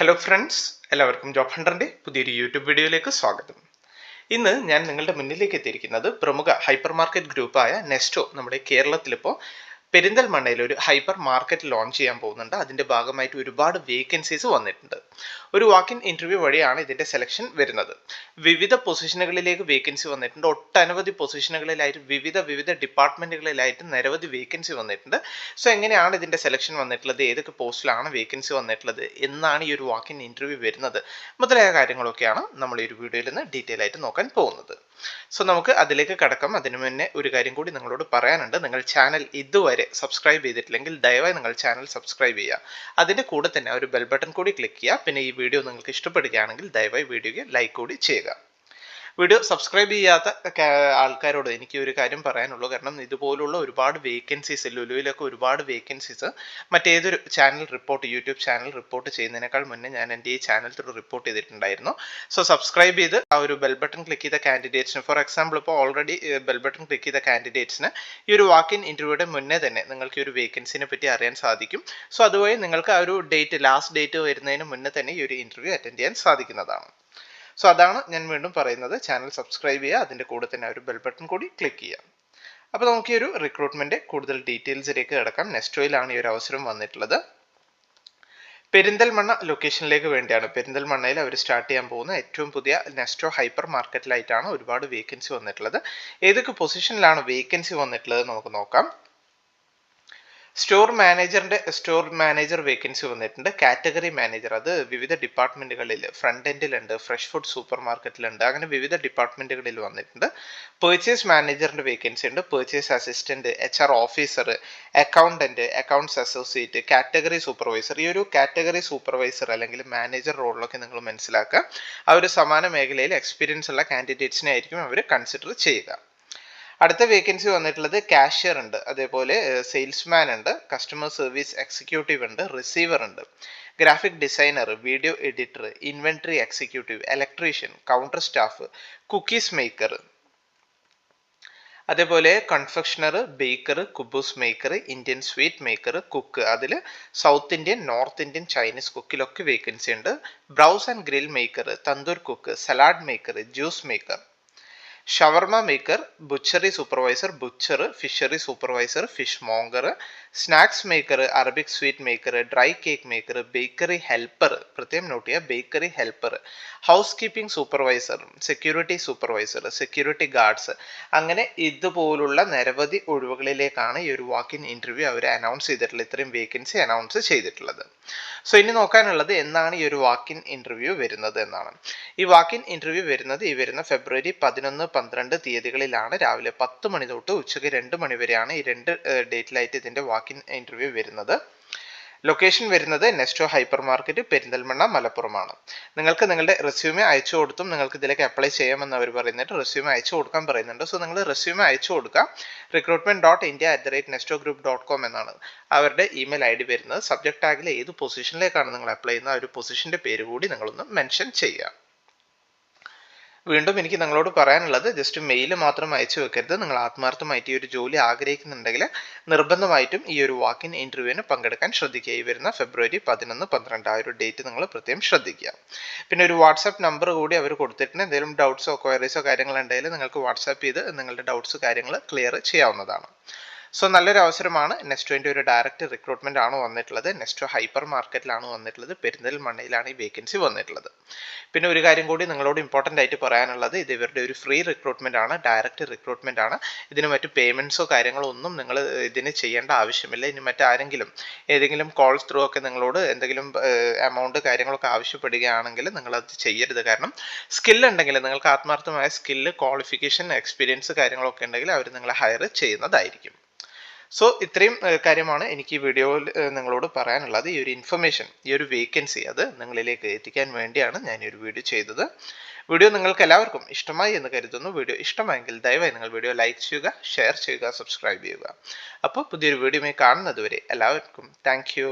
Hello friends, എല്ലാവർക്കും job ഹണ്ടറിന്റെ പുതിയൊരു YouTube വീഡിയോയിലേക്ക് സ്വാഗതം. ഇന്ന് ഞാൻ നിങ്ങളുടെ മുന്നിലേക്ക് എത്തിയിരിക്കുന്നത് പ്രമുഖ ഹൈപ്പർ മാർക്കറ്റ് ഗ്രൂപ്പായ നെസ്റ്റോ നമ്മുടെ കേരളത്തിലിപ്പോൾ പെരിന്തൽമണ്ണയിൽ ഒരു ഹൈപ്പർ മാർക്കറ്റ് ലോഞ്ച് ചെയ്യാൻ പോകുന്നുണ്ട്. അതിന്റെ ഭാഗമായിട്ട് ഒരുപാട് വേക്കൻസീസ് വന്നിട്ടുണ്ട്. ഒരു വാക്ക് ഇൻ ഇന്റർവ്യൂ വഴിയാണ് ഇതിന്റെ സെലക്ഷൻ വരുന്നത്. വിവിധ പൊസിഷനുകളിലേക്ക് വേക്കൻസി വന്നിട്ടുണ്ട്. ഒട്ടനവധി പൊസിഷനുകളിലായിട്ട് വിവിധ ഡിപ്പാർട്ട്മെന്റുകളിലായിട്ട് നിരവധി വേക്കൻസി വന്നിട്ടുണ്ട്. സോ എങ്ങനെയാണ് ഇതിന്റെ സെലക്ഷൻ വന്നിട്ടുള്ളത്, ഏതൊക്കെ പോസ്റ്റിലാണ് വേക്കൻസി വന്നിട്ടുള്ളത്, എന്നാണ് ഈ ഒരു വാക്ക് ഇൻ ഇന്റർവ്യൂ വരുന്നത്, മുതലായ കാര്യങ്ങളൊക്കെയാണ് നമ്മൾ ഈ ഒരു വീഡിയോയിൽ നിന്ന് ഡീറ്റെയിൽ ആയിട്ട് നോക്കാൻ പോകുന്നത്. സോ നമുക്ക് അതിലേക്ക് കടക്കാം. അതിനു മുന്നേ ഒരു കാര്യം കൂടി നിങ്ങളോട് പറയാനുണ്ട്. നിങ്ങൾ ചാനൽ ഇതുവരെ സബ്സ്ക്രൈബ് ചെയ്തിട്ടില്ലെങ്കിൽ ദയവായി നിങ്ങൾ ചാനൽ സബ്സ്ക്രൈബ് ചെയ്യുക. അതിന്റെ കൂടെ തന്നെ ഒരു ബെൽ ബട്ടൺ കൂടി ക്ലിക്ക് ചെയ്യുക. പിന്നെ ഈ വീഡിയോ നിങ്ങൾക്ക് ഇഷ്ടപ്പെടുകയാണെങ്കിൽ ദയവായി വീഡിയോയ്ക്ക് ലൈക്ക് കൂടി ചെയ്യുക. വീഡിയോ സബ്സ്ക്രൈബ് ചെയ്യാത്ത ആൾക്കാരോട് എനിക്ക് ഒരു കാര്യം പറയാനുള്ളൂ. കാരണം ഇതുപോലുള്ള ഒരുപാട് വേക്കൻസീസ്, ലുലുവിലൊക്കെ ഒരുപാട് വേക്കൻസീസ് മറ്റേതൊരു channel report, YouTube channel report ചെയ്യുന്നതിനേക്കാൾ മുന്നേ ഞാൻ എൻ്റെ ഈ ചാനൽ റിപ്പോർട്ട് ചെയ്തിട്ടുണ്ടായിരുന്നു. സോ സബ്സ്ക്രൈബ് ചെയ്ത് ആ ഒരു ബെൽ ബട്ടൺ ക്ലിക്ക് ചെയ്ത കാൻഡിഡേറ്റ്സിന്, ഫോർ എക്സാമ്പിൾ ഇപ്പോൾ ഓൾറെഡി ബെൽ ബട്ടൺ ക്ലിക്ക് ചെയ്ത കാൻഡിഡേറ്റ്സിന് ഈ ഒരു വാക്ക് ഇൻ ഇന്റർവ്യൂയുടെ മുന്നേ തന്നെ നിങ്ങൾക്ക് ഈ ഒരു വേക്കൻസിനെ പറ്റി അറിയാൻ സാധിക്കും. സോ അതുവഴി നിങ്ങൾക്ക് ആ ഒരു ലാസ്റ്റ് ഡേറ്റ് വരുന്നതിന് മുന്നേ തന്നെ ഈ ഒരു ഇന്റർവ്യൂ അറ്റൻഡ് ചെയ്യാൻ സാധിക്കുന്നതാണ്. സോ അതാണ് ഞാൻ വീണ്ടും പറയുന്നത്. ചാനൽ സബ്സ്ക്രൈബ് ചെയ്യുക, അതിൻ്റെ കൂടെ തന്നെ ഒരു ബെൽ ബട്ടൺ കൂടി ക്ലിക്ക് ചെയ്യുക. അപ്പോൾ നമുക്ക് ഈ ഒരു റിക്രൂട്ട്മെന്റ് കൂടുതൽ ഡീറ്റെയിൽസിലേക്ക് കിടക്കാം. നെസ്റ്റോയിലാണ് ഈ ഒരു അവസരം വന്നിട്ടുള്ളത്. പെരിന്തൽമണ്ണ ലൊക്കേഷനിലേക്ക് വേണ്ടിയാണ്. പെരിന്തൽമണ്ണയിൽ അവർ സ്റ്റാർട്ട് ചെയ്യാൻ പോകുന്ന ഏറ്റവും പുതിയ നെസ്റ്റോ ഹൈപ്പർ മാർക്കറ്റിലായിട്ടാണ് ഒരുപാട് വേക്കൻസി വന്നിട്ടുള്ളത്. ഏതൊക്കെ പൊസിഷനിലാണ് വേക്കൻസി വന്നിട്ടുള്ളത് നമുക്ക് നോക്കാം. സ്റ്റോർ മാനേജർ വേക്കൻസി വന്നിട്ടുണ്ട്. കാറ്റഗറി മാനേജർ, അത് വിവിധ ഡിപ്പാർട്ട്മെന്റുകളിൽ, ഫ്രണ്ട് എൻഡിലുണ്ട്, ഫ്രഷ് ഫുഡ് സൂപ്പർ മാർക്കറ്റിലുണ്ട്, അങ്ങനെ വിവിധ ഡിപ്പാർട്ട്മെന്റുകളിൽ വന്നിട്ടുണ്ട്. പെർച്ചേസ് മാനേജറിന്റെ വേക്കൻസി ഉണ്ട്. Purchase assistant, HR officer, accountant, accounts associate, category supervisor. ഈ ഒരു കാറ്റഗറി സൂപ്പർവൈസർ അല്ലെങ്കിൽ മാനേജർ റോളിലൊക്കെ നിങ്ങൾ മനസ്സിലാക്കുക, ആ ഒരു സമാന മേഖലയിൽ എക്സ്പീരിയൻസ് ഉള്ള കാൻഡിഡേറ്റ്സിനെ ആയിരിക്കും അവർ കൺസിഡർ ചെയ്യുക. അടുത്ത വേക്കൻസി വന്നിട്ടുള്ളത് കാഷ്യർ ഉണ്ട്, അതേപോലെ സെയിൽസ്മാൻ ഉണ്ട്, കസ്റ്റമർ സർവീസ് എക്സിക്യൂട്ടീവ് ഉണ്ട്, റിസീവർ ഉണ്ട്, graphic designer, video editor, inventory executive, electrician, counter staff, cookies maker, അതേപോലെ കൺഫെക്ഷണർ, ബേക്കർ, കുബൂസ് maker, Indian sweet maker, cook, അതിൽ south Indian, north Indian, Chinese കുക്കിലൊക്കെ വേക്കൻസി ഉണ്ട്. Broast and grill maker, tandoor cook, salad maker, juice maker, ഷവർമ maker, butchery supervisor, butcher, fishery supervisor, fish monger, snacks maker, Arabic sweet maker, dry cake maker, bakery helper, പ്രത്യേകം not ചെയ്യുക, bakery helper, housekeeping supervisor, security supervisor, security guards, അങ്ങനെ ഇതുപോലുള്ള നിരവധി ഒഴിവുകളിലേക്കാണ് ഈ ഒരു walk in interview അവർ announce ചെയ്തിട്ടുള്ളത്, ഇത്രയും വേക്കൻസി അനൗൺസ് ചെയ്തിട്ടുള്ളത്. സോ ഇനി നോക്കാനുള്ളത് എന്നാണ് ഈ ഒരു വാക്ക് ഇൻ ഇന്റർവ്യൂ വരുന്നത് എന്നാണ്. ഈ വാക്ക് ഇൻ ഇന്റർവ്യൂ വരുന്നത് ഈ വരുന്ന ഫെബ്രുവരി 11, 12 തീയതികളിലാണ്. രാവിലെ 10 മണി തൊട്ട് ഉച്ചയ്ക്ക് 2 മണി വരെയാണ് ഈ രണ്ട് ഡേറ്റിലായിട്ട് ഇതിന്റെ വാക്ക് ഇൻ ഇന്റർവ്യൂ വരുന്നത്. ലൊക്കേഷൻ വരുന്നത് നെസ്റ്റോ ഹൈപ്പർ മാർക്കറ്റ്, പെരിന്തൽമണ്ണ, മലപ്പുറമാണ്. നിങ്ങൾക്ക് നിങ്ങളുടെ റെസ്യൂമെ അയച്ചു കൊടുത്തും നിങ്ങൾക്ക് ഇതിലേക്ക് അപ്ലൈ ചെയ്യാമെന്ന് അവർ പറയുന്നുണ്ട്. റെസ്യൂമെ അയച്ചു കൊടുക്കാൻ പറയുന്നുണ്ട്. സോ നിങ്ങൾ റെസ്യൂമെ അയച്ചു കൊടുക്കുക. recruitment.india@nestogroup.com എന്നാണ് അവരുടെ ഇമെയിൽ ID വരുന്നത്. സബ്ജക്ട് ടാഗിൽ ഏത് പൊസിഷനിലേക്കാണ് നിങ്ങൾ അപ്ലൈ ചെയ്യുന്നത്, ആ ഒരു പൊസിഷന്റെ പേര് കൂടി നിങ്ങളൊന്ന് മെൻഷൻ ചെയ്യുക. വീണ്ടും എനിക്ക് നിങ്ങളോട് പറയാനുള്ളത്, ജസ്റ്റ് മെയിൽ മാത്രം അയച്ചു വെക്കരുത്. നിങ്ങൾ ആത്മാർത്ഥമായിട്ട് ഈ ഒരു ജോലി ആഗ്രഹിക്കുന്നുണ്ടെങ്കിൽ നിർബന്ധമായിട്ടും ഈ ഒരു വാക്ക് ഇൻ ഇന്റർവ്യൂവിന് പങ്കെടുക്കാൻ ശ്രദ്ധിക്കുക. ഈ വരുന്ന ഫെബ്രുവരി 11, 12 ആ ഒരു ഡേറ്റ് നിങ്ങൾ പ്രത്യേകം ശ്രദ്ധിക്കുക. പിന്നെ ഒരു വാട്സാപ്പ് നമ്പർ കൂടി അവർ കൊടുത്തിട്ടുണ്ട്. എന്തെങ്കിലും ഡൗട്ട്സോ ക്വയറീസോ കാര്യങ്ങളുണ്ടെങ്കിൽ നിങ്ങൾക്ക് വാട്സാപ്പ് ചെയ്ത് നിങ്ങളുടെ ഡൗട്ട്സ് കാര്യങ്ങൾ ക്ലിയർ ചെയ്യാവുന്നതാണ്. സോ നല്ലൊരു അവസരമാണ്. നെസ്റ്റോന്റെ ഒരു ഡയറക്റ്റ് റിക്രൂട്ട്മെന്റ് ആണ് വന്നിട്ടുള്ളത്. നെസ്റ്റോ ഹൈപ്പർ മാർക്കറ്റിലാണ് വന്നിട്ടുള്ളത്. പെരിന്തൽമണ്ണയിലാണ് ഈ വേക്കൻസി വന്നിട്ടുള്ളത്. പിന്നെ ഒരു കാര്യം കൂടി നിങ്ങളോട് ഇമ്പോർട്ടൻ്റ് ആയിട്ട് പറയാനുള്ളത്, ഇത് ഇവരുടെ ഒരു ഫ്രീ റിക്രൂട്ട്മെന്റ് ആണ്, ഡയറക്റ്റ് റിക്രൂട്ട്മെന്റ് ആണ്. ഇതിന് മറ്റു പേയ്മെന്റ്സോ കാര്യങ്ങളോ ഒന്നും നിങ്ങൾ ഇതിന് ചെയ്യേണ്ട ആവശ്യമില്ല. ഇനി മറ്റാരെങ്കിലും ഏതെങ്കിലും കോൾസ് ത്രൂ ഒക്കെ നിങ്ങളോട് എന്തെങ്കിലും എമൗണ്ട് കാര്യങ്ങളൊക്കെ ആവശ്യപ്പെടുകയാണെങ്കിൽ നിങ്ങൾ അത് ചെയ്യരുത്. കാരണം സ്കിൽ ഉണ്ടെങ്കിൽ, നിങ്ങൾക്ക് ആത്മാർത്ഥമായ സ്കില്ല്, ക്വാളിഫിക്കേഷൻ, എക്സ്പീരിയൻസ് കാര്യങ്ങളൊക്കെ ഉണ്ടെങ്കിൽ അവർ നിങ്ങളെ ഹയർ ചെയ്യുന്നതായിരിക്കും. സോ ഇത്രയും കാര്യമാണ് എനിക്ക് ഈ വീഡിയോയിൽ നിങ്ങളോട് പറയാനുള്ളത്. ഈ ഒരു ഇൻഫർമേഷൻ, ഈ ഒരു വേക്കൻസി അത് നിങ്ങളിലേക്ക് എത്തിക്കാൻ വേണ്ടിയാണ് ഞാൻ ഈ ഒരു വീഡിയോ ചെയ്തത്. വീഡിയോ നിങ്ങൾക്ക് എല്ലാവർക്കും ഇഷ്ടമായി എന്ന് കരുതുന്നു. വീഡിയോ ഇഷ്ടമായെങ്കിൽ ദയവായി നിങ്ങൾ വീഡിയോ ലൈക്ക് ചെയ്യുക, ഷെയർ ചെയ്യുക, സബ്സ്ക്രൈബ് ചെയ്യുക. അപ്പോൾ പുതിയൊരു വീഡിയോയുമായി കാണുന്നത് വരെ എല്ലാവർക്കും താങ്ക് യു.